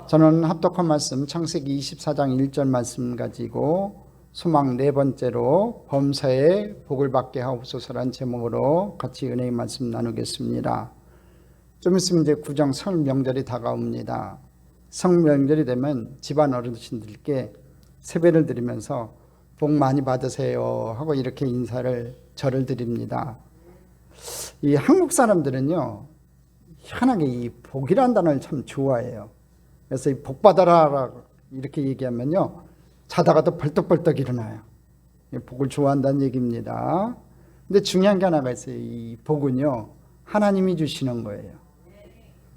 저는 합독한 말씀 창세기 24장 1절 말씀 가지고 소망 네 번째로 범사에 복을 받게 하옵소서라는 제목으로 같이 은혜의 말씀 나누겠습니다. 좀 있으면 이제 구정 설 명절이 다가옵니다. 설 명절이 되면 집안 어르신들께 세배를 드리면서 복 많이 받으세요 하고 이렇게 절을 드립니다. 이 한국 사람들은요, 희한하게 이 복이라는 단어를 참 좋아해요. 그래서 이 복 받아라 이렇게 얘기하면요, 자다가도 벌떡벌떡 일어나요. 복을 좋아한다는 얘기입니다. 근데 중요한 게 하나가 있어요. 이 복은요, 하나님이 주시는 거예요.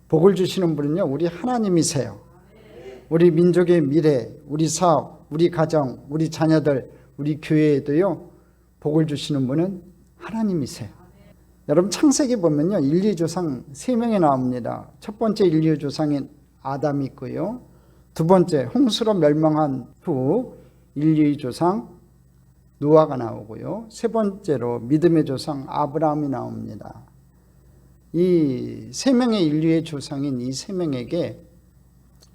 복을 주시는 분은요, 우리 하나님이세요. 우리 민족의 미래, 우리 사업, 우리 가정, 우리 자녀들, 우리 교회에도요, 복을 주시는 분은 하나님이세요. 여러분 창세기 보면요, 인류 조상 3명이 나옵니다. 첫 번째 인류 조상인 아담이 있고요, 두 번째 홍수로 멸망한 후 인류의 조상 노아가 나오고요, 세 번째로 믿음의 조상 아브라함이 나옵니다. 이 3명의 인류의 조상인 이 3명에게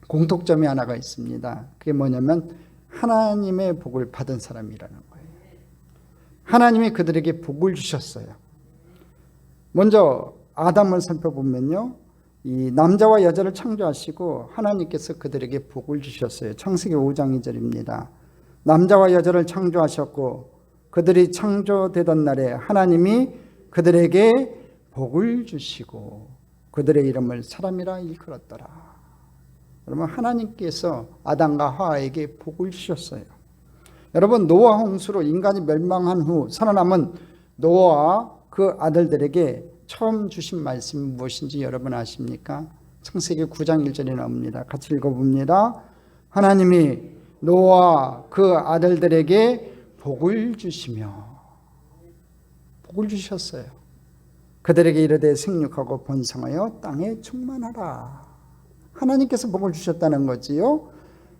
공통점이 하나가 있습니다. 그게 뭐냐면 하나님의 복을 받은 사람이라는 거예요. 하나님이 그들에게 복을 주셨어요. 먼저 아담을 살펴보면요, 이 남자와 여자를 창조하시고 하나님께서 그들에게 복을 주셨어요. 창세기 5장 2절입니다. 남자와 여자를 창조하셨고 그들이 창조되던 날에 하나님이 그들에게 복을 주시고 그들의 이름을 사람이라 일컬었더라. 여러분, 하나님께서 아담과 하와에게 복을 주셨어요. 여러분, 노아 홍수로 인간이 멸망한 후 살아남은 노아와 그 아들들에게 처음 주신 말씀이 무엇인지 여러분 아십니까? 창세기 9장 1절에 나옵니다. 같이 읽어봅니다. 하나님이 노아와 그 아들들에게 복을 주시며, 복을 주셨어요. 그들에게 이르되 생육하고 번성하여 땅에 충만하라. 하나님께서 복을 주셨다는 거지요.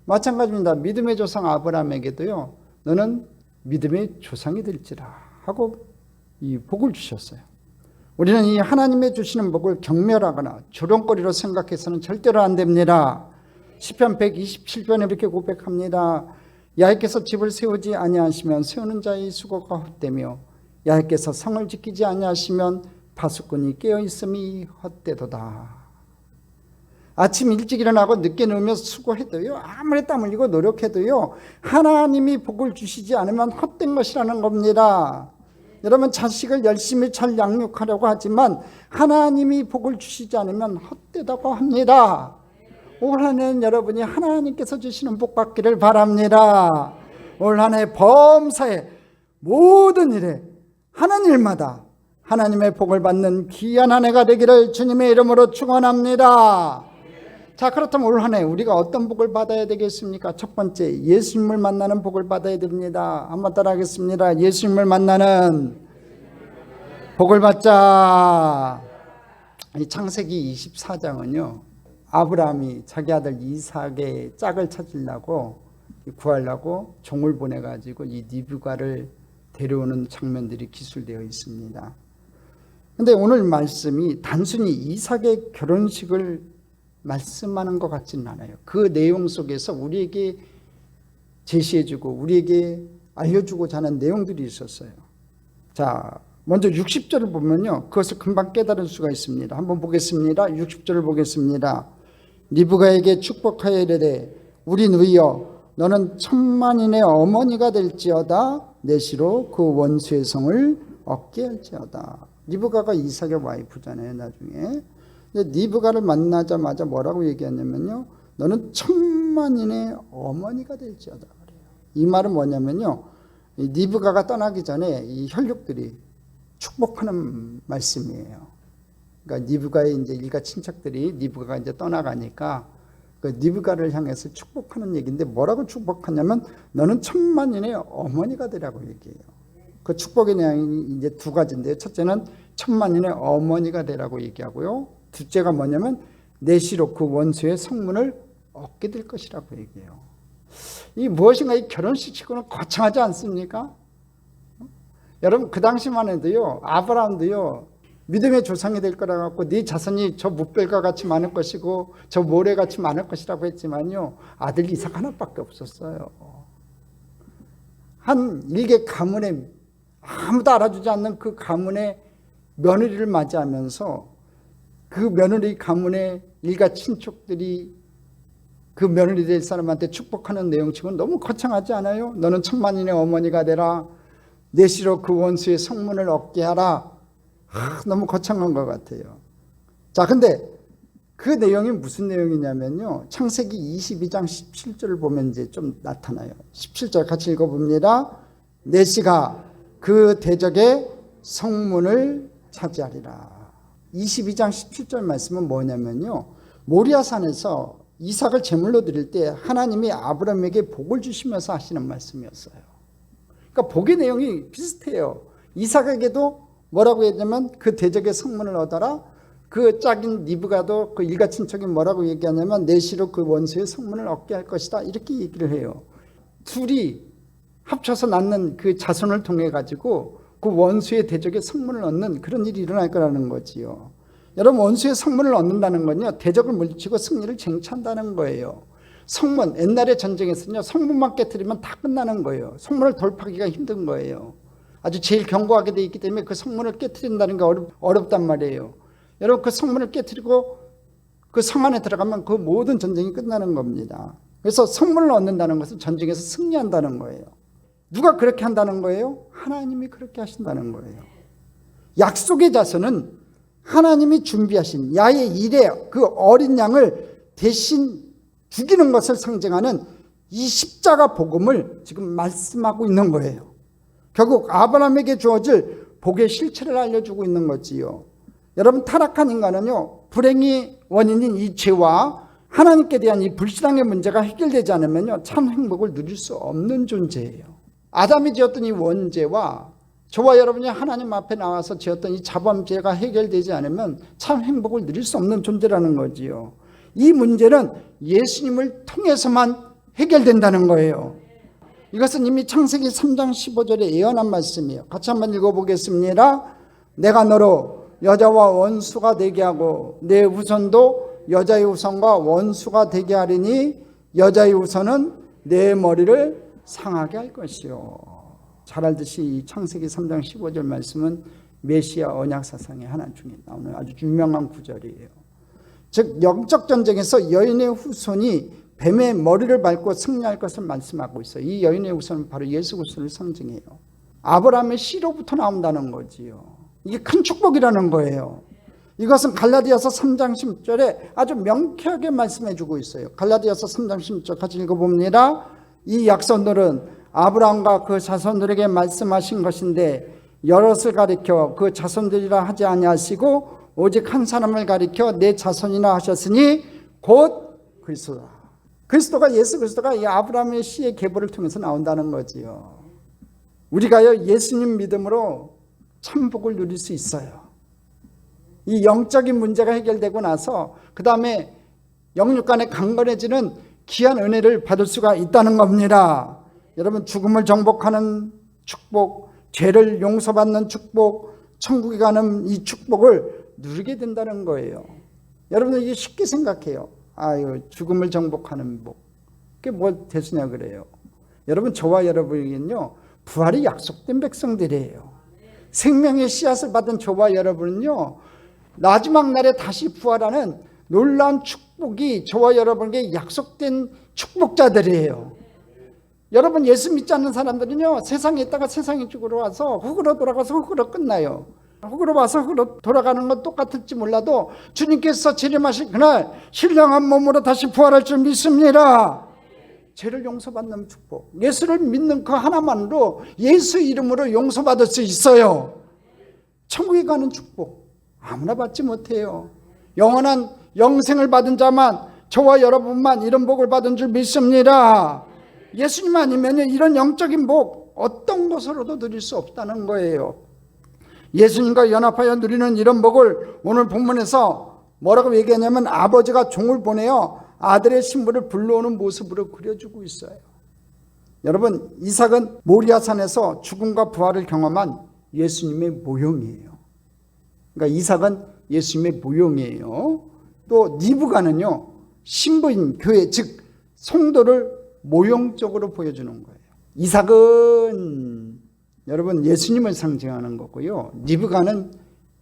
마찬가지입니다. 믿음의 조상 아브라함에게도요, 너는 믿음의 조상이 될지라 하고 이 복을 주셨어요. 우리는 이 하나님의 주시는 복을 경멸하거나 조롱거리로 생각해서는 절대로 안 됩니다. 시편 127편에 이렇게 고백합니다. 야훼께서 집을 세우지 아니하시면 세우는 자의 수고가 헛되며 야훼께서 성을 지키지 아니하시면 파수꾼이 깨어있음이 헛되도다. 아침 일찍 일어나고 늦게 누우며 수고해도요, 아무리 땀 흘리고 노력해도요, 하나님이 복을 주시지 않으면 헛된 것이라는 겁니다. 여러분, 자식을 열심히 잘 양육하려고 하지만 하나님이 복을 주시지 않으면 헛되다고 합니다. 올 한 해는 여러분이 하나님께서 주시는 복 받기를 바랍니다. 올 한 해 범사에 모든 일에 하는 일마다 하나님의 복을 받는 귀한 한 해가 되기를 주님의 이름으로 축원합니다. 자, 그렇다면 올 한 해 우리가 어떤 복을 받아야 되겠습니까? 첫 번째, 예수님을 만나는 복을 받아야 됩니다. 한번 따라하겠습니다. 예수님을 만나는 복을 받자. 이 창세기 24장은요, 아브라함이 자기 아들 이삭의 짝을 찾으려고, 구하려고 종을 보내가지고 이 리브가를 데려오는 장면들이 기술되어 있습니다. 그런데 오늘 말씀이 단순히 이삭의 결혼식을 말씀하는 것 같지는 않아요. 그 내용 속에서 우리에게 제시해주고 우리에게 알려주고자 하는 내용들이 있었어요. 자, 먼저 60절을 보면요, 그것을 금방 깨달을 수가 있습니다. 한번 보겠습니다. 60절을 보겠습니다. 리브가에게 축복하여 이르되 우리 누이여 너는 천만인의 어머니가 될지어다. 내 시로 그 원수의 성을 얻게 할지어다. 리브가가 이삭의 와이프잖아요, 나중에. 리브가를 만나자마자 뭐라고 얘기하냐면요, 너는 천만인의 어머니가 될지어다 그래요. 이 말은 뭐냐면요, 리브가가 떠나기 전에 이 혈육들이 축복하는 말씀이에요. 그러니까 리브가의 이제 일가 친척들이 리브가가 이제 떠나가니까 그 리브가를 향해서 축복하는 얘기인데, 뭐라고 축복하냐면 너는 천만인의 어머니가 되라고 얘기해요. 그 축복의 내용이 이제 두 가지인데요. 첫째는 천만인의 어머니가 되라고 얘기하고요, 둘째가 뭐냐면 내 시로 그 원수의 성문을 얻게 될 것이라고 얘기해요. 이 무엇인가 이 결혼식 치고는 거창하지 않습니까? 여러분, 그 당시만 해도요, 아브라함도요, 믿음의 조상이 될 거라 갖고 네 자손이 저 뭇별과 같이 많을 것이고 저 모래같이 많을 것이라고 했지만요, 아들 이삭 하나밖에 없었어요. 한 일개 가문에, 아무도 알아주지 않는 그 가문의 며느리를 맞이하면서 그 며느리 가문의 일가 친척들이 그 며느리 될 사람한테 축복하는 내용치고는 너무 거창하지 않아요? 너는 천만인의 어머니가 되라, 내 씨로 그 원수의 성문을 얻게 하라. 너무 거창한 것 같아요. 자, 근데 그 내용이 무슨 내용이냐면요, 창세기 22장 17절을 보면 이제 좀 나타나요. 17절 같이 읽어봅니다. 내 씨가 그 대적의 성문을 차지하리라. 22장 17절 말씀은 뭐냐면요, 모리아산에서 이삭을 제물로 드릴 때 하나님이 아브라함에게 복을 주시면서 하시는 말씀이었어요. 그러니까 복의 내용이 비슷해요. 이삭에게도 뭐라고 했냐면 그 대적의 성문을 얻어라. 그 짝인 리브가도 그 일가 친척이 뭐라고 얘기하냐면 내 씨로 그 원수의 성문을 얻게 할 것이다, 이렇게 얘기를 해요. 둘이 합쳐서 낳는 그 자손을 통해 가지고 그 원수의 대적의 성문을 얻는 그런 일이 일어날 거라는 거지요. 여러분, 원수의 성문을 얻는다는 건요, 대적을 물리치고 승리를 쟁취한다는 거예요. 성문, 옛날의 전쟁에서는요, 성문만 깨트리면 다 끝나는 거예요. 성문을 돌파하기가 힘든 거예요. 아주 제일 견고하게 되어 있기 때문에 그 성문을 깨트린다는 게 어렵단 말이에요. 여러분, 그 성문을 깨트리고 그 성 안에 들어가면 그 모든 전쟁이 끝나는 겁니다. 그래서 성문을 얻는다는 것은 전쟁에서 승리한다는 거예요. 누가 그렇게 한다는 거예요? 하나님이 그렇게 하신다는 거예요. 약속의 자손은 하나님이 준비하신 야의 일에 그 어린 양을 대신 죽이는 것을 상징하는 이 십자가 복음을 지금 말씀하고 있는 거예요. 결국 아브라함에게 주어질 복의 실체를 알려주고 있는 거지요. 여러분, 타락한 인간은요, 불행이 원인인 이 죄와 하나님께 대한 이 불신앙의 문제가 해결되지 않으면요, 참 행복을 누릴 수 없는 존재예요. 아담이 지었던 이 원죄와 저와 여러분이 하나님 앞에 나와서 지었던 이 자범죄가 해결되지 않으면 참 행복을 누릴 수 없는 존재라는 거지요. 이 문제는 예수님을 통해서만 해결된다는 거예요. 이것은 이미 창세기 3장 15절에 예언한 말씀이에요. 같이 한번 읽어보겠습니다. 내가 너로 여자와 원수가 되게 하고 내 후손도 여자의 후손과 원수가 되게 하리니 여자의 후손은 내 머리를 상하게 할 것이요. 잘 알듯이 이 창세기 3장 15절 말씀은 메시아 언약 사상의 하나 중에 나오는 아주 유명한 구절이에요. 즉 영적 전쟁에서 여인의 후손이 뱀의 머리를 밟고 승리할 것을 말씀하고 있어요. 이 여인의 후손은 바로 예수 그리스도를 상징해요. 아브라함의 씨로부터 나온다는 거지요. 이게 큰 축복이라는 거예요. 이것은 갈라디아서 3장 10절에 아주 명쾌하게 말씀해 주고 있어요. 갈라디아서 3장 10절 같이 읽어봅니다. 이 약속들은 아브라함과 그 자손들에게 말씀하신 것인데 여럿을 가리켜 그 자손들이라 하지 아니하시고 오직 한 사람을 가리켜 내 자손이라 하셨으니 곧 그리스도다. 그리스도가, 예수 그리스도가 이 아브라함의 씨의 계보를 통해서 나온다는 거지요. 우리가요, 예수님 믿음으로 참복을 누릴 수 있어요. 이 영적인 문제가 해결되고 나서 그 다음에 영육 간에 강건해지는 귀한 은혜를 받을 수가 있다는 겁니다. 여러분, 죽음을 정복하는 축복, 죄를 용서받는 축복, 천국에 가는 이 축복을 누리게 된다는 거예요. 여러분, 이게 쉽게 생각해요. 아유, 죽음을 정복하는 복, 그게 뭘 대수냐 그래요. 여러분, 저와 여러분에게는요, 부활이 약속된 백성들이에요. 생명의 씨앗을 받은 저와 여러분은요, 마지막 날에 다시 부활하는 놀라운 축복이 저와 여러분에게 약속된 축복자들이에요. 여러분, 예수 믿지 않는 사람들은요, 세상에 있다가 세상의 쪽으로 와서 흙으로 돌아가서 흙으로 끝나요. 흙으로 와서 흙으로 돌아가는 건 똑같을지 몰라도 주님께서 재림하실 그날 신령한 몸으로 다시 부활할 줄 믿습니다. 죄를 용서받는 축복, 예수를 믿는 그 하나만으로, 예수 이름으로 용서받을 수 있어요. 천국에 가는 축복 아무나 받지 못해요. 영원한 영생을 받은 자만, 저와 여러분만 이런 복을 받은 줄 믿습니다. 예수님 아니면 이런 영적인 복 어떤 것으로도 누릴 수 없다는 거예요. 예수님과 연합하여 누리는 이런 복을 오늘 본문에서 뭐라고 얘기하냐면 아버지가 종을 보내어 아들의 신부를 불러오는 모습으로 그려주고 있어요. 여러분, 이삭은 모리아산에서 죽음과 부활을 경험한 예수님의 모형이에요. 그러니까 이삭은 예수님의 모형이에요. 또 리브가는요, 신부인 교회, 즉 성도를 모형적으로 보여주는 거예요. 이삭은 여러분 예수님을 상징하는 거고요, 리브가는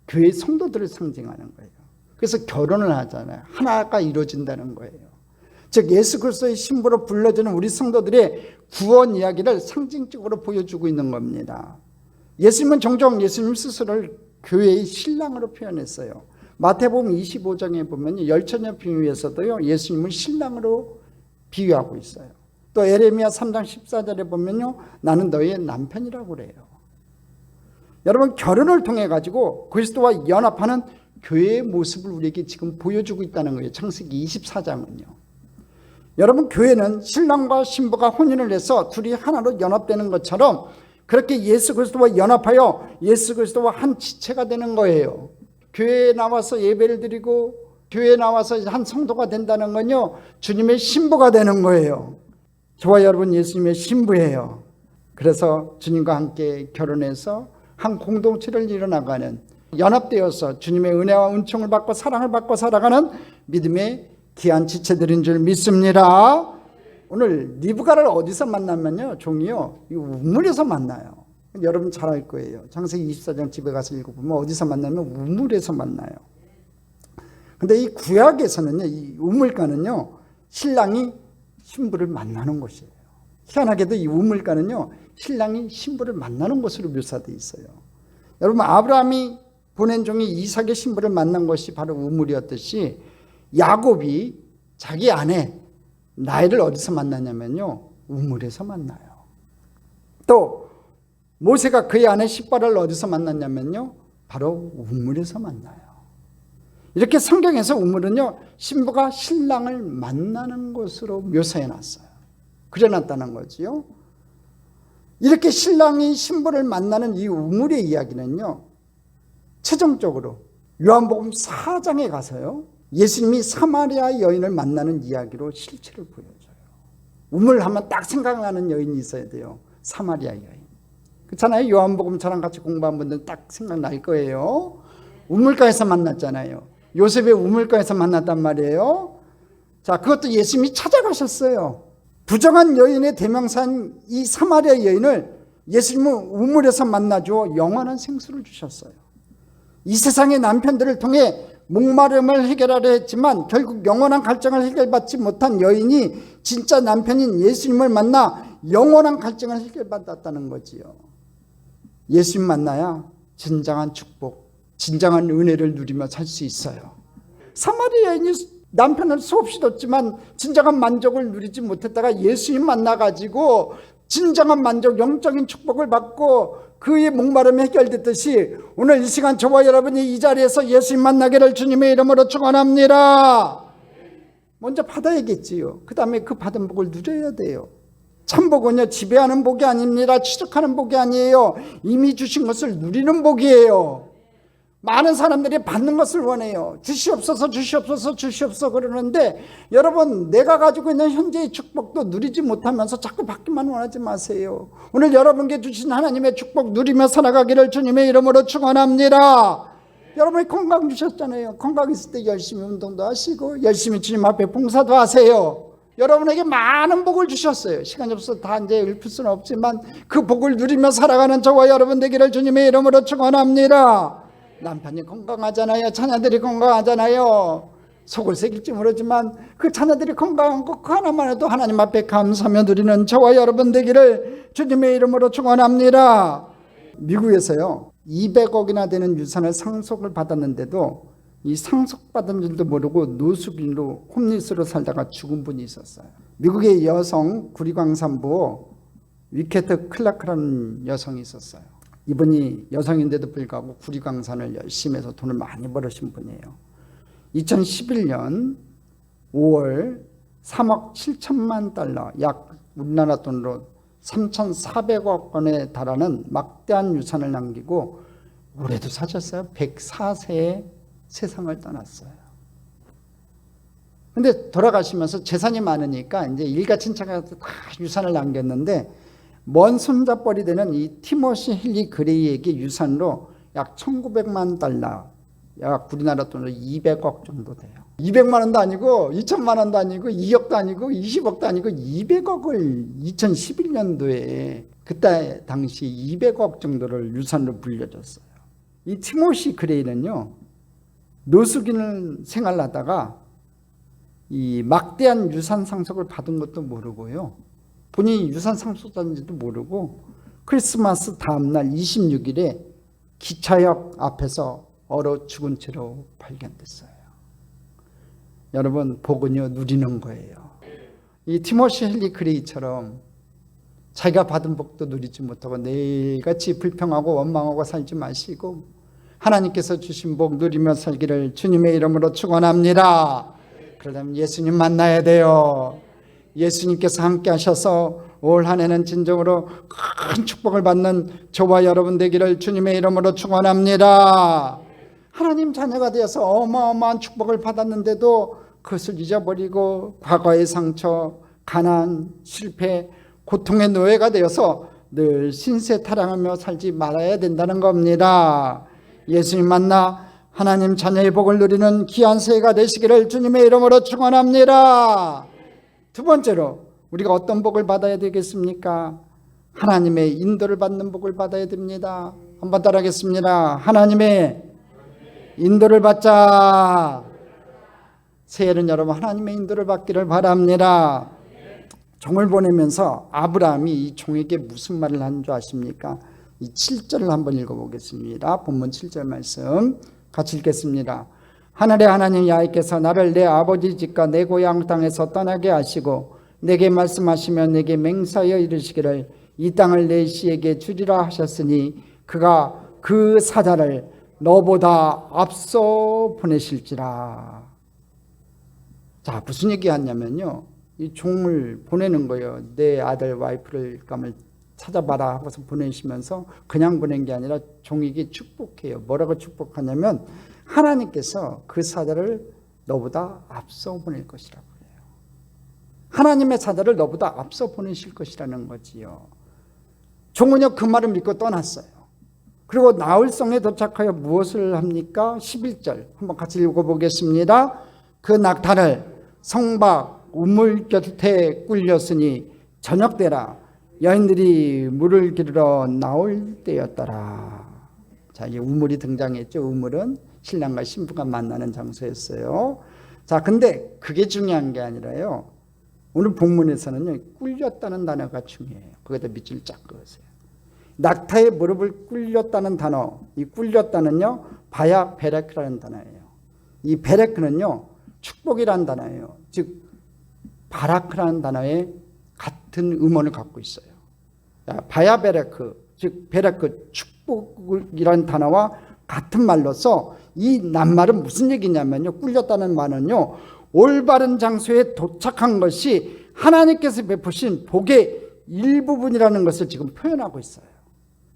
교회 성도들을 상징하는 거예요. 그래서 결혼을 하잖아요. 하나가 이루어진다는 거예요. 즉 예수 그리스도의 신부로 불러주는 우리 성도들의 구원 이야기를 상징적으로 보여주고 있는 겁니다. 예수님은 종종 예수님 스스로를 교회의 신랑으로 표현했어요. 마태복음 25장에 보면 열처녀 비유에서도요, 예수님을 신랑으로 비유하고 있어요. 또 에레미야 3장 14절에 보면요, 나는 너의 남편이라고 그래요. 여러분, 결혼을 통해 가지고 그리스도와 연합하는 교회의 모습을 우리에게 지금 보여주고 있다는 거예요. 창세기 24장은요. 여러분, 교회는 신랑과 신부가 혼인을 해서 둘이 하나로 연합되는 것처럼 그렇게 예수 그리스도와 연합하여 예수 그리스도와 한 지체가 되는 거예요. 교회에 나와서 예배를 드리고 교회에 나와서 한 성도가 된다는 건요, 주님의 신부가 되는 거예요. 저와 여러분 예수님의 신부예요. 그래서 주님과 함께 결혼해서 한 공동체를 이뤄나가는, 연합되어서 주님의 은혜와 은총을 받고 사랑을 받고 살아가는 믿음의 귀한 지체들인 줄 믿습니다. 오늘 리브가를 어디서 만나면요, 종이요, 이 우물에서 만나요. 여러분 잘 알 거예요. 창세기 24장 집에 가서 읽어보면 어디서 만나면 우물에서 만나요. 근데 이 구약에서는요, 이 우물가는요, 신랑이 신부를 만나는 곳이에요. 희한하게도 이 우물가는요, 신랑이 신부를 만나는 곳으로 묘사되어 있어요. 여러분, 아브라함이 보낸 종이 이삭의 신부를 만난 것이 바로 우물이었듯이 야곱이 자기 아내 라헬을 어디서 만나냐면요, 우물에서 만나요. 또 모세가 그의 아내 십바라를 어디서 만났냐면요, 바로 우물에서 만나요. 이렇게 성경에서 우물은요, 신부가 신랑을 만나는 곳으로 묘사해 놨어요. 그려놨다는 거지요. 이렇게 신랑이 신부를 만나는 이 우물의 이야기는요, 최종적으로 요한복음 4장에 가서요, 예수님이 사마리아 여인을 만나는 이야기로 실체를 보여줘요. 우물 하면 딱 생각나는 여인이 있어야 돼요. 사마리아 여인. 그렇잖아요. 요한복음처럼 같이 공부한 분들 딱 생각날 거예요. 우물가에서 만났잖아요. 요셉의 우물가에서 만났단 말이에요. 자, 그것도 예수님이 찾아가셨어요. 부정한 여인의 대명사인 이 사마리아 여인을 예수님은 우물에서 만나주어 영원한 생수를 주셨어요. 이 세상의 남편들을 통해 목마름을 해결하려 했지만 결국 영원한 갈증을 해결받지 못한 여인이 진짜 남편인 예수님을 만나 영원한 갈증을 해결받았다는 거지요. 예수님 만나야 진정한 축복, 진정한 은혜를 누리며 살 수 있어요. 사마리아 여인이 남편을 수없이 뒀지만 진정한 만족을 누리지 못했다가 예수님 만나가지고 진정한 만족, 영적인 축복을 받고 그의 목마름이 해결됐듯이 오늘 이 시간 저와 여러분이 이 자리에서 예수님 만나기를 주님의 이름으로 축원합니다. 먼저 받아야겠지요. 그 다음에 그 받은 복을 누려야 돼요. 참복은요, 지배하는 복이 아닙니다. 취득하는 복이 아니에요. 이미 주신 것을 누리는 복이에요. 많은 사람들이 받는 것을 원해요. 주시옵소서 주시옵소서 주시옵소서 그러는데 여러분, 내가 가지고 있는 현재의 축복도 누리지 못하면서 자꾸 받기만 원하지 마세요. 오늘 여러분께 주신 하나님의 축복 누리며 살아가기를 주님의 이름으로 축원합니다. 여러분이 건강 주셨잖아요. 건강 있을 때 열심히 운동도 하시고 열심히 주님 앞에 봉사도 하세요. 여러분에게 많은 복을 주셨어요. 시간이 없어서 다 이제 읊을 수는 없지만 그 복을 누리며 살아가는 저와 여러분 되기를 주님의 이름으로 축원합니다. 남편이 건강하잖아요. 자녀들이 건강하잖아요. 속을 새길지 모르지만 그 자녀들이 건강한 것 그 하나만 해도 하나님 앞에 감사하며 누리는 저와 여러분 되기를 주님의 이름으로 축원합니다. 미국에서요, 200억이나 되는 유산을 상속을 받았는데도 이 상속받은 줄도 모르고 노숙인으로 홈리스로 살다가 죽은 분이 있었어요. 미국의 여성 구리광산부 위케트 클라크라는 여성이 있었어요. 이분이 여성인데도 불구하고 구리광산을 열심히 해서 돈을 많이 벌으신 분이에요. 2011년 5월 3억 7천만 달러, 약 우리나라 돈으로 3,400억 원에 달하는 막대한 유산을 남기고 올해도 사셨어요. 104세에 세상을 떠났어요. 근데 돌아가시면서 재산이 많으니까 이제 일가 친척한테 다 유산을 남겼는데 먼 손자뻘이 되는 이 티모시 헨리 그레이에게 유산으로 약 1,900만 달러, 약 우리나라 돈으로 200억 정도 돼요. 200만 원도 아니고 2천만 원도 아니고 2억도 아니고 20억도 아니고 200억을 2011년도에 그때 당시 200억 정도를 유산으로 불려줬어요. 이 티모시 그레이는요, 노숙인 생활하다가 이 막대한 유산 상속을 받은 것도 모르고요, 본인이 유산 상속자인지도 모르고 크리스마스 다음날 26일에 기차역 앞에서 얼어 죽은 채로 발견됐어요. 여러분, 복은요 누리는 거예요. 이 티모시 헨리 그레이처럼 자기가 받은 복도 누리지 못하고 내일같이 불평하고 원망하고 살지 마시고 하나님께서 주신 복 누리며 살기를 주님의 이름으로 축원합니다. 그러려면 예수님 만나야 돼요. 예수님께서 함께 하셔서 올 한 해는 진정으로 큰 축복을 받는 저와 여러분 되기를 주님의 이름으로 축원합니다. 하나님 자녀가 되어서 어마어마한 축복을 받았는데도 그것을 잊어버리고 과거의 상처, 가난, 실패, 고통의 노예가 되어서 늘 신세타령하며 살지 말아야 된다는 겁니다. 예수님 만나 하나님 자녀의 복을 누리는 귀한 새해가 되시기를 주님의 이름으로 축원합니다. 두 번째로 우리가 어떤 복을 받아야 되겠습니까? 하나님의 인도를 받는 복을 받아야 됩니다. 한번 따라하겠습니다. 하나님의 인도를 받자. 새해는 여러분 하나님의 인도를 받기를 바랍니다. 종을 보내면서 아브라함이 이 종에게 무슨 말을 한 줄 아십니까? 이 7절을 한번 읽어보겠습니다. 본문 7절 말씀 같이 읽겠습니다. 하늘의 하나님 야훼께서 나를 내 아버지 집과 내 고향 땅에서 떠나게 하시고 내게 말씀하시며 내게 맹세하여 이르시기를 이 땅을 내 씨에게 주리라 하셨으니 그가 그 사자를 너보다 앞서 보내실지라. 자, 무슨 얘기하냐면요, 이 종을 보내는 거예요. 내 아들 와이프를 감을 찾아봐라 하고서 보내시면서 그냥 보낸 게 아니라 종에게 축복해요. 뭐라고 축복하냐면 하나님께서 그 사자를 너보다 앞서 보낼 것이라고 해요. 하나님의 사자를 너보다 앞서 보내실 것이라는 거지요. 종은요 그 말을 믿고 떠났어요. 그리고 나홀성에 도착하여 무엇을 합니까? 11절 한번 같이 읽어보겠습니다. 그 낙타를 성박 우물 곁에 꿀렸으니 저녁 때라 여인들이 물을 기르러 나올 때였더라. 자, 이제 우물이 등장했죠. 우물은 신랑과 신부가 만나는 장소였어요. 자, 근데 그게 중요한 게 아니라요, 오늘 본문에서는요 꿀렸다는 단어가 중요해요. 거기다 밑줄 쫙 그으세요. 낙타의 무릎을 꿀렸다는 단어, 이 꿀렸다는요 바야 베레크라는 단어예요. 이 베레크는요 축복이라는 단어예요. 즉 바라크라는 단어에 같은 음원을 갖고 있어요. 바야 베레크, 즉 베레크 축복이라는 단어와 같은 말로서 이 낱말은 무슨 얘기냐면요, 꿀렸다는 말은요 올바른 장소에 도착한 것이 하나님께서 베푸신 복의 일부분이라는 것을 지금 표현하고 있어요.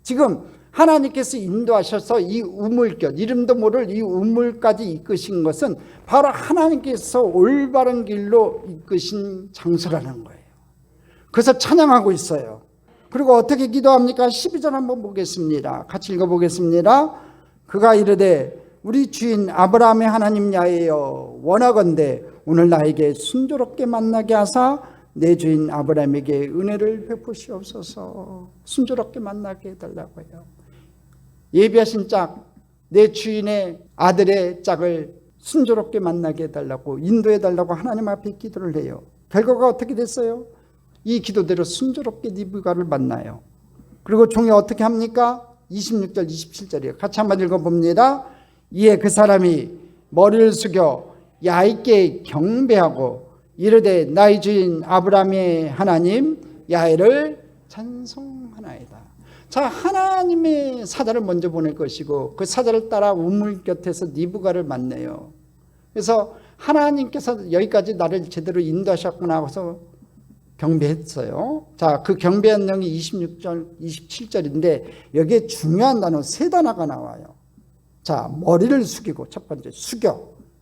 지금 하나님께서 인도하셔서 이 우물곁, 이름도 모를 이 우물까지 이끄신 것은 바로 하나님께서 올바른 길로 이끄신 장소라는 거예요. 그래서 찬양하고 있어요. 그리고 어떻게 기도합니까? 12절 한번 보겠습니다. 같이 읽어보겠습니다. 그가 이르되 우리 주인 아브라함의 하나님 야훼여 원하건대 오늘 나에게 순조롭게 만나게 하사 내 주인 아브라함에게 은혜를 베푸시옵소서. 순조롭게 만나게 해달라고 해요. 예비하신 짝, 내 주인의 아들의 짝을 순조롭게 만나게 해달라고, 인도해달라고 하나님 앞에 기도를 해요. 결과가 어떻게 됐어요? 이 기도대로 순조롭게 리브가를 만나요. 그리고 종이 어떻게 합니까? 26절 27절이에요. 같이 한번 읽어봅니다. 이에 그 사람이 머리를 숙여 야훼께 경배하고 이르되 나의 주인 아브라함의 하나님 야훼를 찬송하나이다. 자, 하나님의 사자를 먼저 보낼 것이고 그 사자를 따라 우물 곁에서 리브가를 만나요. 그래서 하나님께서 여기까지 나를 제대로 인도하셨구나 하고서 경배했어요. 자, 그 경배한 내용이 26절, 27절인데 여기에 중요한 단어 세 단어가 나와요. 자, 머리를 숙이고, 첫 번째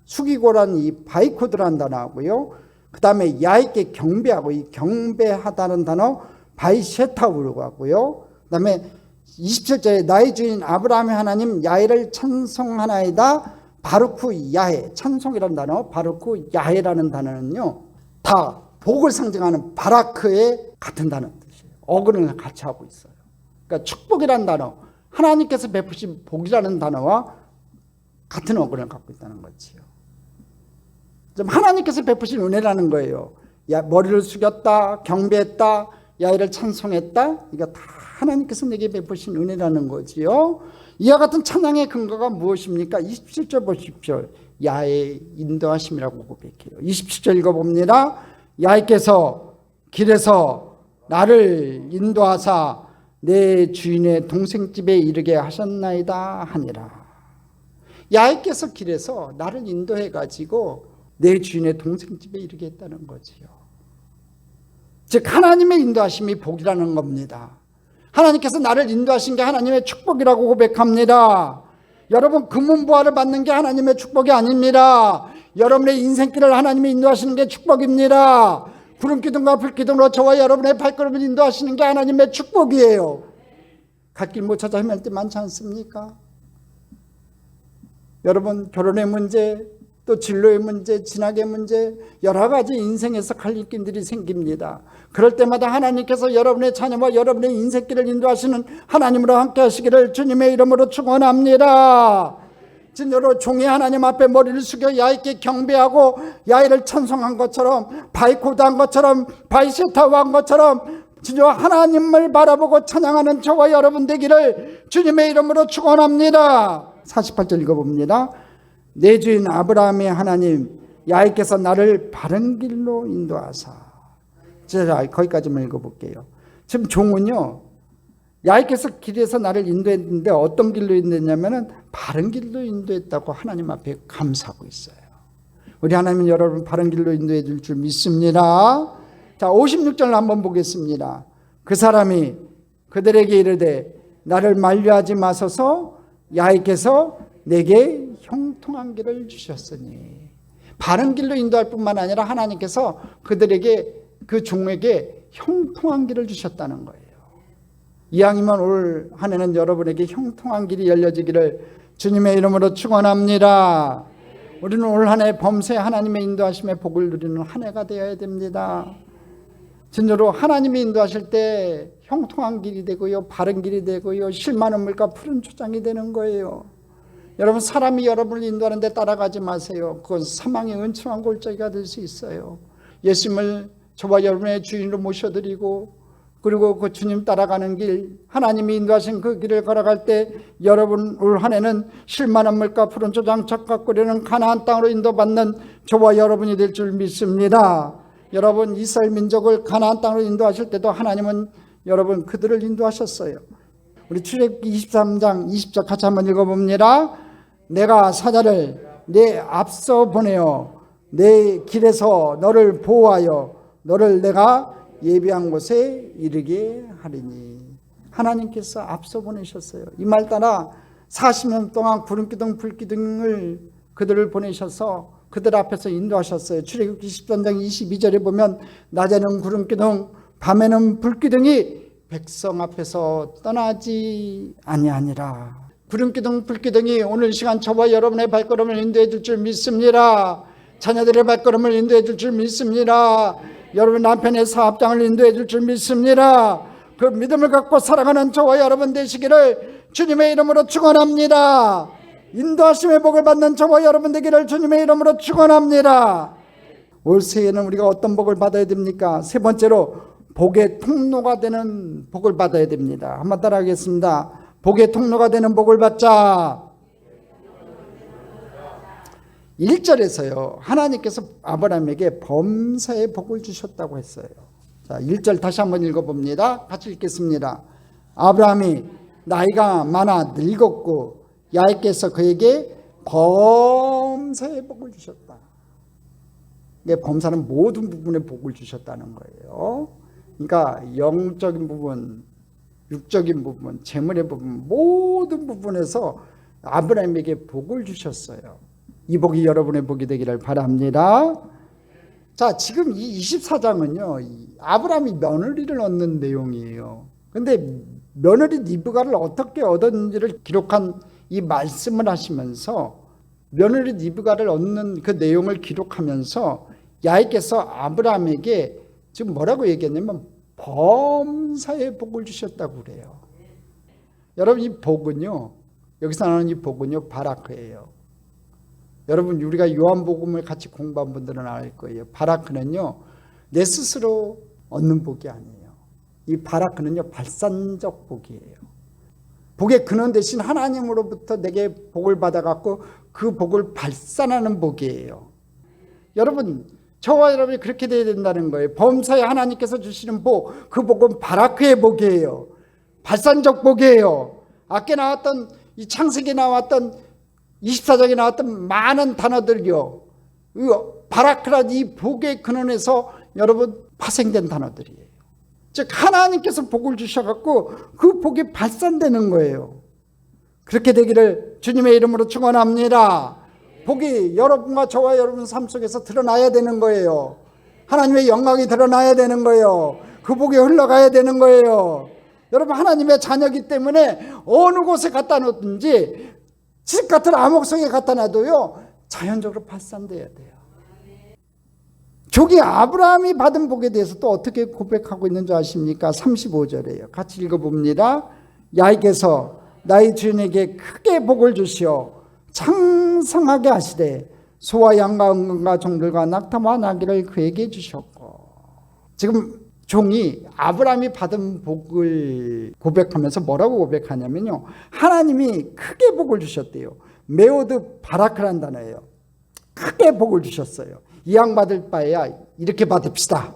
숙이고란 이 바이코드라는 단어하고요. 그 다음에 야훼께 경배하고, 이 경배하다는 단어 바이셰타우르고 하고요. 그 다음에 27절에 나의 주인 아브라함의 하나님 야훼를 찬송하나이다. 바루크 야해, 찬송이라는 단어, 바루크 야해라는 단어는요, 다 복을 상징하는 바라크의 같은 단어 뜻이에요. 어근을 같이 하고 있어요. 그러니까 축복이라는 단어, 하나님께서 베푸신 복이라는 단어와 같은 어근을 갖고 있다는 거지요. 좀 하나님께서 베푸신 은혜라는 거예요. 야, 머리를 숙였다, 경배했다, 야훼를 찬송했다, 이거 다 하나님께서 내게 베푸신 은혜라는 거지요. 이와 같은 찬양의 근거가 무엇입니까? 27절 보십시오. 야훼의 인도하심이라고 고백해요. 27절 읽어봅니다. 야훼께서 길에서 나를 인도하사 내 주인의 동생집에 이르게 하셨나이다 하니라. 야훼께서 길에서 나를 인도해가지고 내 주인의 동생집에 이르게 했다는 거지요. 즉 하나님의 인도하심이 복이라는 겁니다. 하나님께서 나를 인도하신 게 하나님의 축복이라고 고백합니다. 여러분, 금은보화를 받는 게 하나님의 축복이 아닙니다. 여러분의 인생길을 하나님이 인도하시는 게 축복입니다. 구름기둥과 불기둥으로 저와 여러분의 발걸음을 인도하시는 게 하나님의 축복이에요. 갓길 못 찾아 헤맬 때 많지 않습니까? 여러분, 결혼의 문제, 또 진로의 문제, 진학의 문제, 여러 가지 인생에서 갈림길들이 생깁니다. 그럴 때마다 하나님께서 여러분의 자녀와 여러분의 인생길을 인도하시는 하나님으로 함께 하시기를 주님의 이름으로 축원합니다. 진짜로 종이 하나님 앞에 머리를 숙여 야훼께 경배하고 야훼를 찬송한 것처럼, 바이코드한 것처럼, 바이세타와 한 것처럼 진짜 하나님을 바라보고 찬양하는 저와 여러분 되기를 주님의 이름으로 축원합니다. 48절 읽어봅니다. 내 주인 아브라함의 하나님 야훼께서 나를 바른 길로 인도하사. 제가 거기까지만 읽어볼게요. 지금 종은요, 야훼께서 길에서 나를 인도했는데 어떤 길로 인도했냐면은 바른 길로 인도했다고 하나님 앞에 감사하고 있어요. 우리 하나님은 여러분 바른 길로 인도해 줄 줄 믿습니다. 자, 56절 한번 보겠습니다. 그 사람이 그들에게 이르되 나를 만류하지 마소서, 야훼께서 내게 형통한 길을 주셨으니. 바른 길로 인도할 뿐만 아니라 하나님께서 그들에게, 그 종에게 형통한 길을 주셨다는 거예요. 이왕이면 올 한 해는 여러분에게 형통한 길이 열려지기를 주님의 이름으로 축원합니다. 우리는 올 한 해 범사에 하나님의 인도하심의 복을 누리는 한 해가 되어야 됩니다. 진짜로 하나님이 인도하실 때 형통한 길이 되고요, 바른 길이 되고요, 실만한 물과 푸른 초장이 되는 거예요. 여러분, 사람이 여러분을 인도하는데 따라가지 마세요. 그건 사망의 은총한 골짜기가 될 수 있어요. 예수님을 저와 여러분의 주인으로 모셔드리고, 그리고 그 주님 따라가는 길, 하나님이 인도하신 그 길을 걸어갈 때 여러분 올 한 해는 실만한 물과 푸른 초장 젖과 끓이는 가나안 땅으로 인도받는 저와 여러분이 될 줄 믿습니다. 여러분, 이스라엘 민족을 가나안 땅으로 인도하실 때도 하나님은 여러분 그들을 인도하셨어요. 우리 출애굽기 23장 20절 같이 한번 읽어봅니다. 내가 사자를 내 앞서 보내어 내 길에서 너를 보호하여 너를 내가 예비한 곳에 이르게 하리니. 하나님께서 앞서 보내셨어요. 이 말 따라 40년 동안 구름기둥 불기둥을 그들을 보내셔서 그들 앞에서 인도하셨어요. 출애굽기 13장 22절에 보면 낮에는 구름기둥 밤에는 불기둥이 백성 앞에서 떠나지 아니하니라. 구름기둥 불기둥이 오늘 시간 저와 여러분의 발걸음을 인도해 줄 줄 믿습니다. 자녀들의 발걸음을 인도해 줄 줄 믿습니다. 여러분 남편의 사업장을 인도해 줄 줄 믿습니다. 그 믿음을 갖고 살아가는 저와 여러분 되시기를 주님의 이름으로 축원합니다. 인도하심의 복을 받는 저와 여러분 되기를 주님의 이름으로 축원합니다. 올 새해에는 우리가 어떤 복을 받아야 됩니까? 세 번째로 복의 통로가 되는 복을 받아야 됩니다. 한번 따라하겠습니다. 복의 통로가 되는 복을 받자. 1절에서요, 하나님께서 아브라함에게 범사의 복을 주셨다고 했어요. 자, 1절 다시 한번 읽어봅니다. 같이 읽겠습니다. 아브라함이 나이가 많아 늙었고 야훼께서 그에게 범사의 복을 주셨다. 이게 범사는 모든 부분에 복을 주셨다는 거예요. 그러니까 영적인 부분, 육적인 부분, 재물의 부분, 모든 부분에서 아브라함에게 복을 주셨어요. 이 복이 여러분의 복이 되기를 바랍니다. 자, 지금 이 24장은요, 아브라함이 며느리를 얻는 내용이에요. 근데 며느리 리브가를 어떻게 얻었는지를 기록한 이 말씀을 하시면서 며느리 리브가를 얻는 그 내용을 기록하면서 야훼께서 아브라함에게 지금 뭐라고 얘기했냐면 범사의 복을 주셨다고 그래요. 여러분, 이 복은요, 여기서 나오는 이 복은요, 바라크예요. 여러분, 우리가 요한복음을 같이 공부한 분들은 알 거예요. 바라크는요, 내 스스로 얻는 복이 아니에요. 이 바라크는요, 발산적 복이에요. 복의 근원 대신 하나님으로부터 내게 복을 받아갖고 그 복을 발산하는 복이에요. 여러분, 저와 여러분이 그렇게 돼야 된다는 거예요. 범사에 하나님께서 주시는 복, 그 복은 바라크의 복이에요. 발산적 복이에요. 아까 나왔던 이 창세기에 나왔던 24장에 나왔던 많은 단어들이요, 바라크란 이 복의 근원에서 여러분 파생된 단어들이에요. 즉 하나님께서 복을 주셔갖고 그 복이 발산되는 거예요. 그렇게 되기를 주님의 이름으로 축원합니다. 복이 여러분과 저와 여러분 삶 속에서 드러나야 되는 거예요. 하나님의 영광이 드러나야 되는 거예요. 그 복이 흘러가야 되는 거예요. 여러분, 하나님의 자녀이기 때문에 어느 곳에 갖다 놓든지 집 같은 암흑성에 갖다 놔도요, 자연적으로 발산돼야 돼요. 조기 아브라함이 받은 복에 대해서 또 어떻게 고백하고 있는 줄 아십니까? 35절이에요. 같이 읽어봅니다. 야훼께서 나의 주인에게 크게 복을 주시어 창성하게 하시되 소와 양과 은금과 종들과 낙타와 나귀를 그에게 주셨고. 지금 종이 아브라함이 받은 복을 고백하면서 뭐라고 고백하냐면요, 하나님이 크게 복을 주셨대요. 메오드 바라크란 단어예요. 크게 복을 주셨어요. 이왕 받을 바에야 이렇게 받읍시다.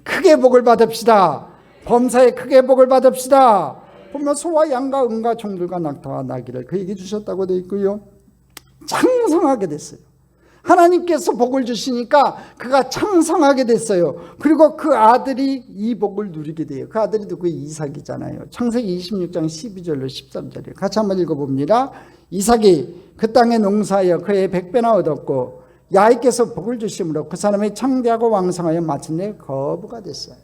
크게 복을 받읍시다. 범사에 크게 복을 받읍시다. 보면 소와 양과 은과 종들과 낙타와 나귀를 그에게 주셨다고 되어 있고요, 창성하게 됐어요. 하나님께서 복을 주시니까 그가 창성하게 됐어요. 그리고 그 아들이 이 복을 누리게 돼요. 그 아들이 누구? 이삭이잖아요. 창세기 26장 12절로 13절이에요. 같이 한번 읽어봅니다. 이삭이 그 땅에 농사하여 그의 100배나 얻었고 야훼께서 복을 주심으로 그 사람이 창대하고 왕성하여 마침내 거부가 됐어요.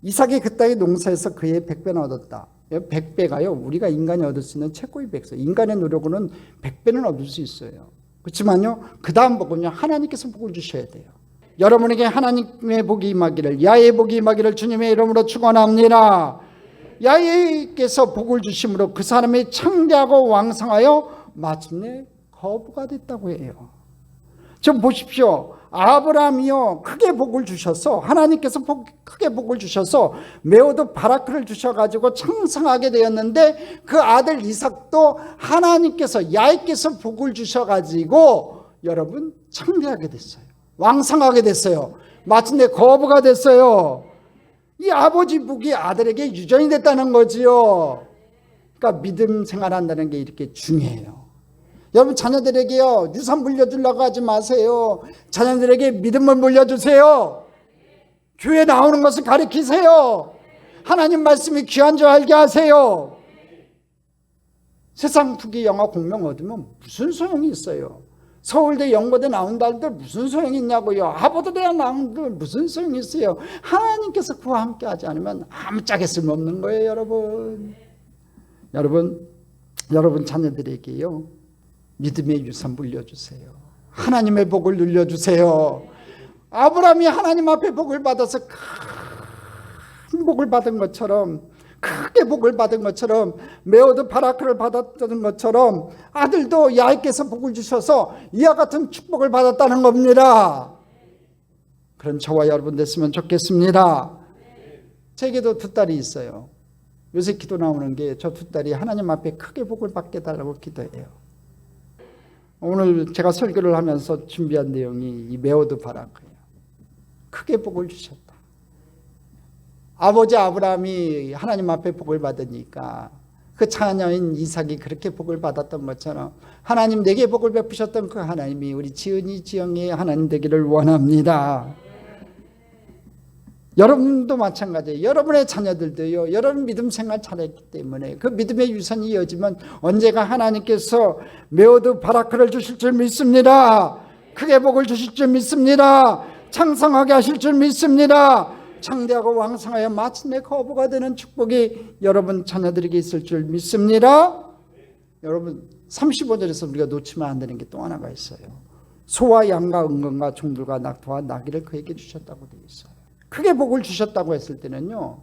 이삭이 그 땅에 농사해서 그의 100배나 얻었다. 100배가요, 우리가 인간이 얻을 수 있는 최고의 백서. 인간의 노력으로는 100배는 얻을 수 있어요. 그렇지만요, 그 다음 복은요, 하나님께서 복을 주셔야 돼요. 여러분에게 하나님의 복이 임하기를, 야훼의 복이 임하기를 주님의 이름으로 축원합니다. 야훼께서 복을 주심으로 그 사람이 창대하고 왕성하여 마침내 거부가 됐다고 해요. 좀 보십시오. 아브라함이요, 크게 복을 주셔서, 하나님께서 크게 복을 주셔서 메오드 바라크를 주셔가지고 창성하게 되었는데, 그 아들 이삭도 하나님께서, 야훼께서 복을 주셔가지고 여러분 창대하게 됐어요. 왕성하게 됐어요. 마침내 거부가 됐어요. 이 아버지 복이 아들에게 유전이 됐다는 거지요. 그러니까 믿음 생활한다는 게 이렇게 중요해요. 여러분, 자녀들에게요, 유산 물려주려고 하지 마세요. 자녀들에게 믿음을 물려주세요. 교회 나오는 것을 가르치세요. 하나님 말씀이 귀한 줄 알게 하세요. 세상 투기 영화 공명 얻으면 무슨 소용이 있어요? 서울대 연고대 나온 딸들 무슨 소용이 있냐고요. 하버드 대학 나온 들 무슨 소용이 있어요? 하나님께서 그와 함께 하지 않으면 아무짝에 쓸모없는 거예요. 여러분 자녀들에게요, 믿음의 유산 물려주세요. 하나님의 복을 눌려주세요. 아브라함이 하나님 앞에 복을 받아서 큰 복을 받은 것처럼, 크게 복을 받은 것처럼, 메오드 바라크를 받았던 것처럼 아들도 야훼께서 복을 주셔서 이와 같은 축복을 받았다는 겁니다. 그런 저와 여러분 됐으면 좋겠습니다. 제게도 두 딸이 있어요. 요새 기도 나오는 게 저 두 딸이 하나님 앞에 크게 복을 받게 달라고 기도해요. 오늘 제가 설교를 하면서 준비한 내용이 이 메오드 바라크예요. 크게 복을 주셨다. 아버지 아브라함이 하나님 앞에 복을 받으니까 그 자녀인 이삭이 그렇게 복을 받았던 것처럼 하나님 내게 복을 베푸셨던 그 하나님이 우리 지은이 지영의 하나님 되기를 원합니다. 여러분도 마찬가지예요. 여러분의 자녀들도요, 여러분 믿음 생활 잘했기 때문에 그 믿음의 유산이 이어지면 언제가 하나님께서 메오드 바라크를 주실 줄 믿습니다. 크게 복을 주실 줄 믿습니다. 창성하게 하실 줄 믿습니다. 창대하고 왕성하여 마침내 거부가 되는 축복이 여러분 자녀들에게 있을 줄 믿습니다. 여러분 35절에서 우리가 놓치면 안 되는 게 또 하나가 있어요. 소와 양과 은건과 종들과 낙타와 나귀를 그에게 주셨다고 되어 있어요. 크게 복을 주셨다고 했을 때는요,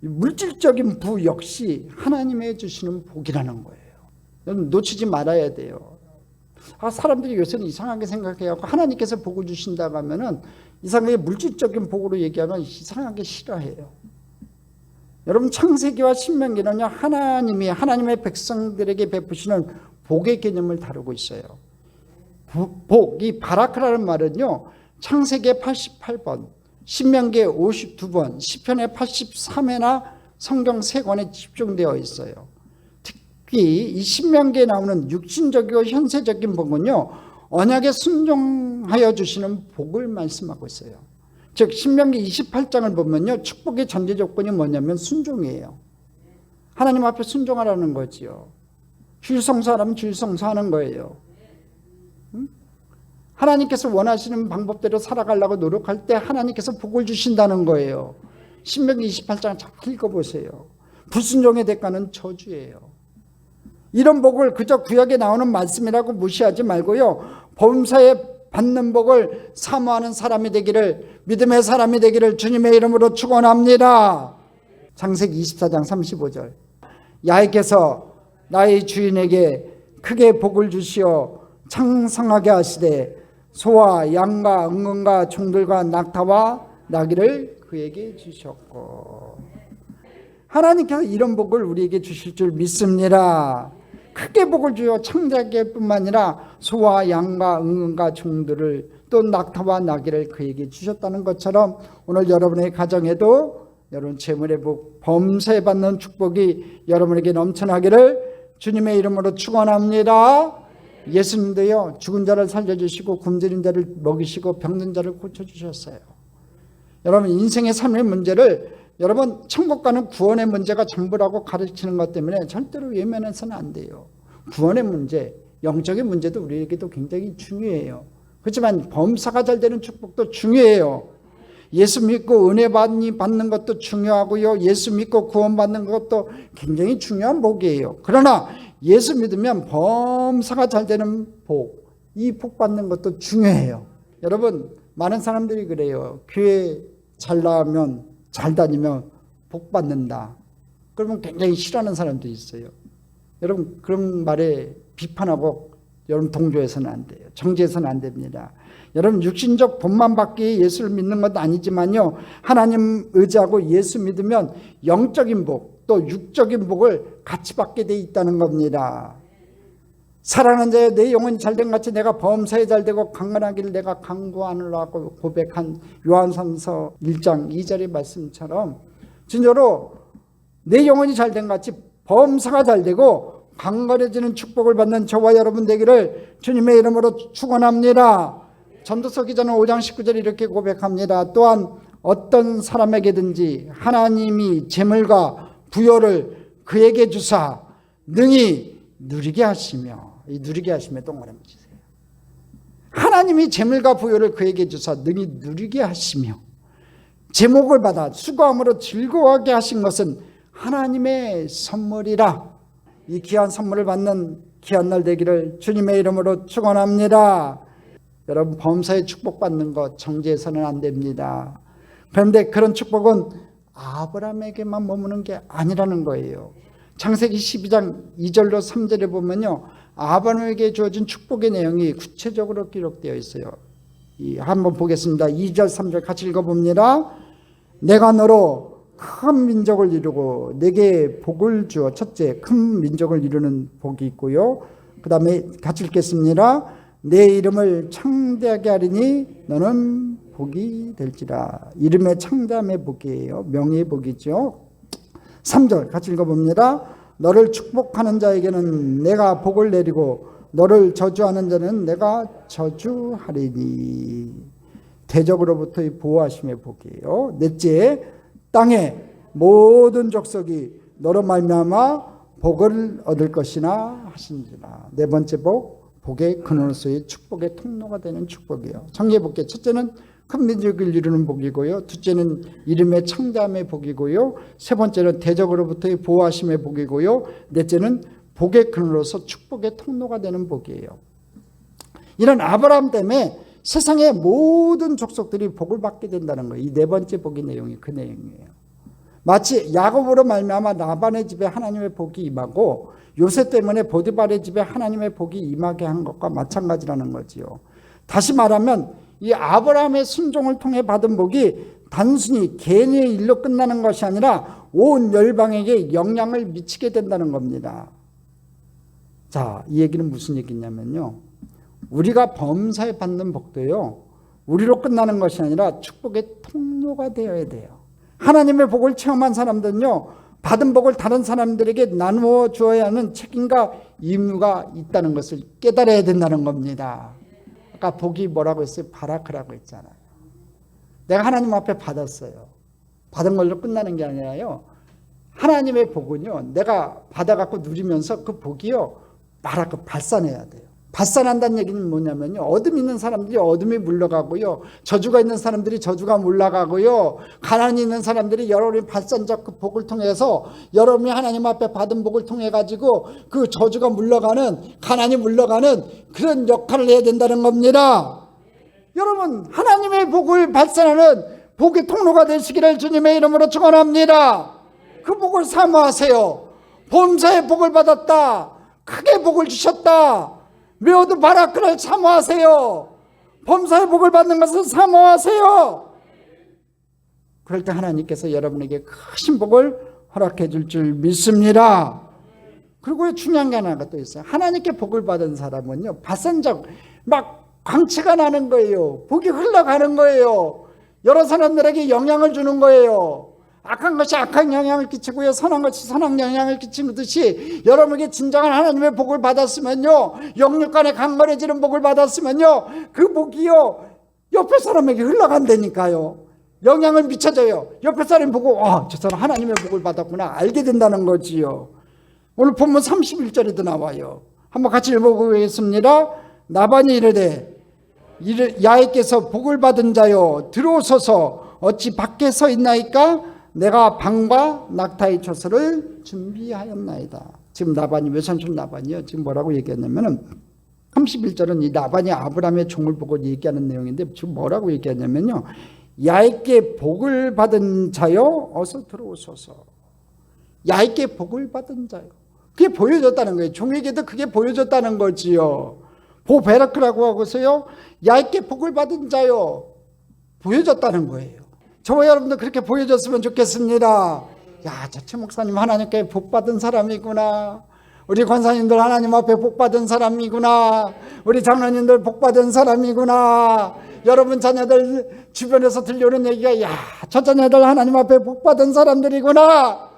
물질적인 부 역시 하나님의 주시는 복이라는 거예요. 여러분 놓치지 말아야 돼요. 사람들이 요새는 이상하게 생각해요. 하나님께서 복을 주신다고 하면은 이상하게 물질적인 복으로 얘기하면 이상하게 싫어해요. 여러분 창세기와 신명기는요, 하나님이 하나님의 백성들에게 베푸시는 복의 개념을 다루고 있어요. 복, 이 바라크라는 말은요, 창세기에 88번, 신명기에 52번, 시편에 83회나 성경 3권에 집중되어 있어요. 특히 이 신명기에 나오는 육신적이고 현세적인 복은요, 언약에 순종하여 주시는 복을 말씀하고 있어요. 즉 신명기 28장을 보면요, 축복의 전제 조건이 뭐냐면 순종이에요. 하나님 앞에 순종하라는 거지요. 주일 성수하라면 주일 성수하는 거예요. 하나님께서 원하시는 방법대로 살아가려고 노력할 때 하나님께서 복을 주신다는 거예요. 신명기 28장 잘 읽어보세요. 불순종의 대가는 저주예요. 이런 복을 그저 구약에 나오는 말씀이라고 무시하지 말고요, 범사에 받는 복을 사모하는 사람이 되기를, 믿음의 사람이 되기를 주님의 이름으로 축원합니다. 창세기 24장 35절, 야훼께서 나의 주인에게 크게 복을 주시어 창성하게 하시되 소와 양과 은건과 종들과 낙타와 나귀를 그에게 주셨고, 하나님께서 이런 복을 우리에게 주실 줄 믿습니다. 크게 복을 주어 창자에게 뿐만 아니라 소와 양과 은건과 종들을, 또 낙타와 나귀를 그에게 주셨다는 것처럼 오늘 여러분의 가정에도 여러분 재물의 복, 범사에 받는 축복이 여러분에게 넘쳐나기를 주님의 이름으로 축원합니다. 예수님도요, 죽은 자를 살려주시고 굶주린 자를 먹이시고 병든 자를 고쳐주셨어요. 여러분 인생의 삶의 문제를, 여러분 천국 가는 구원의 문제가 전부라고 가르치는 것 때문에 절대로 외면해서는 안 돼요. 구원의 문제, 영적인 문제도 우리에게도 굉장히 중요해요. 그렇지만 범사가 잘 되는 축복도 중요해요. 예수 믿고 은혜 받는 것도 중요하고요, 예수 믿고 구원받는 것도 굉장히 중요한 복이에요. 그러나 예수 믿으면 범사가 잘 되는 복, 이 복 받는 것도 중요해요. 여러분 많은 사람들이 그래요. 교회 잘 나가면, 잘 다니면 복 받는다. 그러면 굉장히 싫어하는 사람도 있어요. 여러분 그런 말에 비판하고 여러분 동조해서는 안 돼요. 정죄해서는 안 됩니다. 여러분 육신적 본만 받기 위해 예수를 믿는 것도 아니지만요, 하나님 의지하고 예수 믿으면 영적인 복, 또 육적인 복을 같이 받게 돼 있다는 겁니다. 사랑하는 자여, 내 영혼이 잘된 같이 내가 범사에 잘되고 강건하기를 내가 간구하노라고 고백한 요한삼서 1장 2절의 말씀처럼 진짜로 내 영혼이 잘된 같이 범사가 잘되고 강건해지는 축복을 받는 저와 여러분 되기를 주님의 이름으로 축원합니다. 전도서 기자는 5장 19절에 이렇게 고백합니다. 또한 어떤 사람에게든지 하나님이 재물과 부요를 그에게 주사 능히 누리게 하시며, 이 누리게 하시며 동그라미 치세요. 하나님이 재물과 부요를 그에게 주사 능히 누리게 하시며, 제목을 받아 수고함으로 즐거워하게 하신 것은 하나님의 선물이라. 이 귀한 선물을 받는 귀한 날 되기를 주님의 이름으로 축원합니다. 여러분 범사에 축복받는 것 정죄해서는 안 됩니다. 그런데 그런 축복은 아브라함에게만 머무는 게 아니라는 거예요. 창세기 12장 2절로 3절에 보면요, 아브라함에게 주어진 축복의 내용이 구체적으로 기록되어 있어요. 한번 보겠습니다. 2절 3절 같이 읽어봅니다. 내가 너로 큰 민족을 이루고 내게 복을 주어. 첫째, 큰 민족을 이루는 복이 있고요. 그 다음에 같이 읽겠습니다. 내 이름을 창대하게 하리니 너는 복이 될지라. 이름의 창대함의 복이에요. 명예의 복이죠. 3절 같이 읽어봅니다. 너를 축복하는 자에게는 내가 복을 내리고 너를 저주하는 자는 내가 저주하리니. 대적으로부터의 보호하심의 복이에요. 넷째, 땅의 모든 족속이 너로 말미암아 복을 얻을 것이나 하신지라. 네 번째 복, 복의 근원으로서의 축복의 통로가 되는 축복이에요. 정리해 볼게요. 첫째는 큰 민족을 이루는 복이고요. 둘째는 이름의 창대함의 복이고요. 세 번째는 대적으로부터의 보호하심의 복이고요. 넷째는 복의 근원으로서 축복의 통로가 되는 복이에요. 이런 아브라함 때문에 세상의 모든 족속들이 복을 받게 된다는 거예요. 이 네 번째 복의 내용이 그 내용이에요. 마치 야곱으로 말미암아 라반의 집에 하나님의 복이 임하고 요셉 때문에 보디발의 집에 하나님의 복이 임하게 한 것과 마찬가지라는 거지요. 다시 말하면 이 아브라함의 순종을 통해 받은 복이 단순히 개인의 일로 끝나는 것이 아니라 온 열방에게 영향을 미치게 된다는 겁니다. 자, 이 얘기는 무슨 얘기냐면요, 우리가 범사에 받는 복도요, 우리로 끝나는 것이 아니라 축복의 통로가 되어야 돼요. 하나님의 복을 체험한 사람들은요, 받은 복을 다른 사람들에게 나누어 주어야 하는 책임과 의무가 있다는 것을 깨달아야 된다는 겁니다. 아까 복이 뭐라고 했어요? 바라크라고 했잖아요. 내가 하나님 앞에 받았어요. 받은 걸로 끝나는 게 아니라요, 하나님의 복은요, 내가 받아갖고 누리면서 그 복이요, 바라크 발산해야 돼요. 발산한다는 얘기는 뭐냐면요, 어둠이 있는 사람들이 어둠이 물러가고요, 저주가 있는 사람들이 저주가 물러가고요, 가난이 있는 사람들이 여러분이 발산적 그 복을 통해서 여러분이 하나님 앞에 받은 복을 통해 가지고 그 저주가 물러가는, 가난이 물러가는 그런 역할을 해야 된다는 겁니다. 여러분, 하나님의 복을 발산하는 복의 통로가 되시기를 주님의 이름으로 축원합니다. 그 복을 사모하세요. 범사의 복을 받았다, 크게 복을 주셨다, 메오드 바라크를 사모하세요. 범사의 복을 받는 것을 사모하세요. 그럴 때 하나님께서 여러분에게 크신 복을 허락해 줄 믿습니다. 그리고 중요한 게 하나가 또 있어요. 하나님께 복을 받은 사람은요, 발산적 막 광채가 나는 거예요. 복이 흘러가는 거예요. 여러 사람들에게 영향을 주는 거예요. 악한 것이 악한 영향을 끼치고요, 선한 것이 선한 영향을 끼치듯이 여러분에게 진정한 하나님의 복을 받았으면요, 영육간에 강건해지는 복을 받았으면요, 그 복이요 옆에 사람에게 흘러간다니까요. 영향을 미쳐줘요. 옆에 사람이 보고 저 사람 하나님의 복을 받았구나 알게 된다는 거지요. 오늘 본문 31절에도 나와요. 한번 같이 읽어보겠습니다. 나반이 이르되 야훼께서 복을 받은 자여 들어오소서, 어찌 밖에 서 있나이까? 내가 방과 낙타의 처소를 준비하였나이다. 지금 나반이, 외삼촌 나반이요, 지금 뭐라고 얘기했냐면은 31절은 이 나반이 아브라함의 종을 보고 얘기하는 내용인데 지금 뭐라고 얘기하냐면요, 야훼께 복을 받은 자여 어서 들어오소서. 야훼께 복을 받은 자요, 그게 보여줬다는 거예요. 종에게도 그게 보여줬다는 거지요. 보베라크라고 하고서요, 야훼께 복을 받은 자요 보여줬다는 거예요. 저와 여러분도 그렇게 보여줬으면 좋겠습니다. 야, 저 최 목사님 하나님께 복받은 사람이구나. 우리 권사님들 하나님 앞에 복받은 사람이구나. 우리 장로님들 복받은 사람이구나. 여러분 자녀들 주변에서 들려오는 얘기가, 야, 저 자녀들 하나님 앞에 복받은 사람들이구나.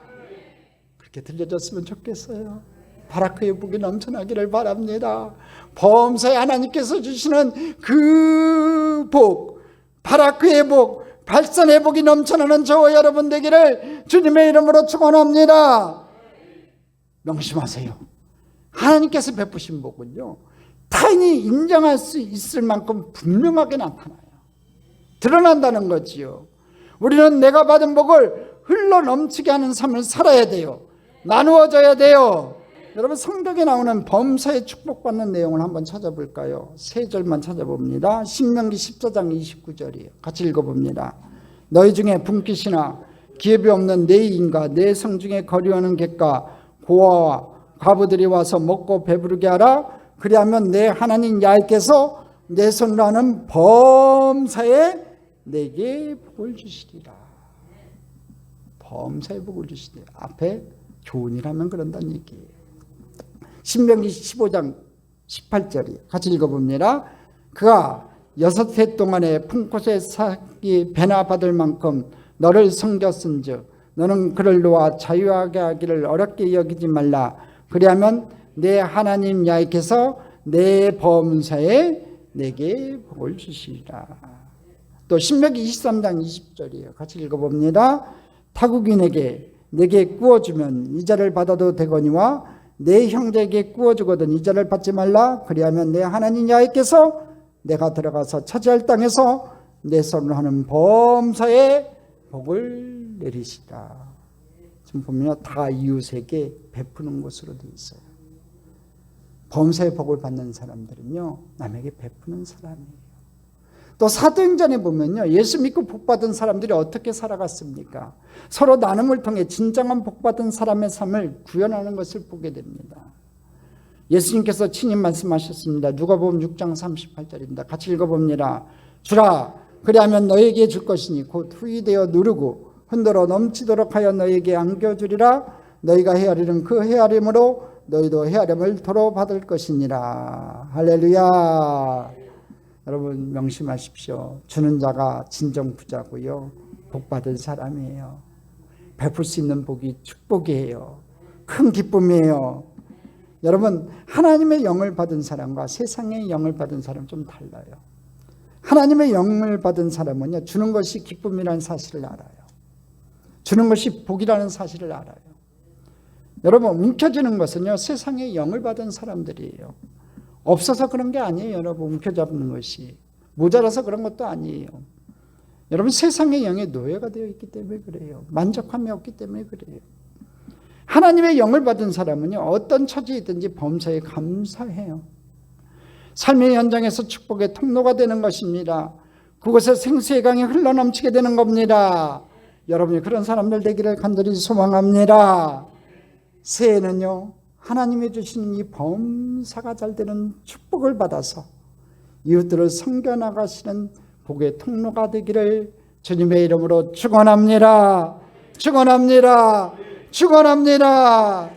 그렇게 들려줬으면 좋겠어요. 바라크의 복이 넘쳐나기를 바랍니다. 범사에 하나님께서 주시는 그 복, 바라크의 복, 발산의 복이 넘쳐나는 저와 여러분 되기를 주님의 이름으로 축원합니다. 명심하세요. 하나님께서 베푸신 복은요, 타인이 인정할 수 있을 만큼 분명하게 나타나요. 드러난다는 거지요. 우리는 내가 받은 복을 흘러 넘치게 하는 삶을 살아야 돼요. 나누어져야 돼요. 여러분, 성경에 나오는 범사에 축복받는 내용을 한번 찾아볼까요? 세 절만 찾아봅니다. 신명기 14장 29절이에요. 같이 읽어봅니다. 너희 중에 분깃이나 기업이 없는 내 인과 내 성중에 거류하는 객과 고아와 과부들이 와서 먹고 배부르게 하라. 그리하면 내 하나님 야훼께서 내 손으로 하는 범사에 내게 복을 주시리라. 범사에 복을 주시리라. 앞에 좋은 일 하면 그런다는 얘기예요. 신명기 15장 18절이 같이 읽어봅니다. 그가 6해 동안에 품꽃의 삭이 배나 받을 만큼 너를 섬겼은즉 너는 그를 놓아 자유하게 하기를 어렵게 여기지 말라. 그리하면 내 하나님 야훼께서 내 범사에 내게 복을 주시리라. 또 신명기 23장 20절이에요. 같이 읽어봅니다. 타국인에게 내게 구워주면 이자를 받아도 되거니와 내 형제에게 구워주거든 이자를 받지 말라. 그리하면 내 하나님 야훼께서 내가 들어가서 차지할 땅에서 내 손으로 하는 범사에 복을 내리시다. 지금 보면 다 이웃에게 베푸는 것으로 되어 있어요. 범사의 복을 받는 사람들은요, 남에게 베푸는 사람이에요. 또 사도행전에 보면요, 예수 믿고 복 받은 사람들이 어떻게 살아갔습니까? 서로 나눔을 통해 진정한 복 받은 사람의 삶을 구현하는 것을 보게 됩니다. 예수님께서 친히 말씀하셨습니다. 누가복음 6장 38절입니다. 같이 읽어봅니다. 주라, 그리하면 너에게 줄 것이니 곧 후이되어 누르고 흔들어 넘치도록 하여 너에게 안겨주리라. 너희가 헤아리는 그 헤아림으로 너희도 헤아림을 도로 받을 것이니라. 할렐루야. 여러분 명심하십시오. 주는 자가 진정 부자고요, 복 받을 사람이에요. 베풀 수 있는 복이 축복이에요. 큰 기쁨이에요. 여러분, 하나님의 영을 받은 사람과 세상의 영을 받은 사람 좀 달라요. 하나님의 영을 받은 사람은요, 주는 것이 기쁨이라는 사실을 알아요. 주는 것이 복이라는 사실을 알아요. 여러분, 움켜쥐는 것은요, 세상의 영을 받은 사람들이에요. 없어서 그런 게 아니에요. 여러분, 움켜잡는 것이 모자라서 그런 것도 아니에요. 여러분, 세상의 영의 노예가 되어 있기 때문에 그래요. 만족함이 없기 때문에 그래요. 하나님의 영을 받은 사람은요, 어떤 처지이든지 범사에 감사해요. 삶의 현장에서 축복의 통로가 되는 것입니다. 그곳에 생수의 강이 흘러넘치게 되는 겁니다. 여러분이 그런 사람들 되기를 간절히 소망합니다. 새해는요, 하나님이 주신 이 범사가 잘 되는 축복을 받아서 이웃들을 섬겨나가시는 복의 통로가 되기를 주님의 이름으로 축원합니다. 축원합니다. 축원합니다.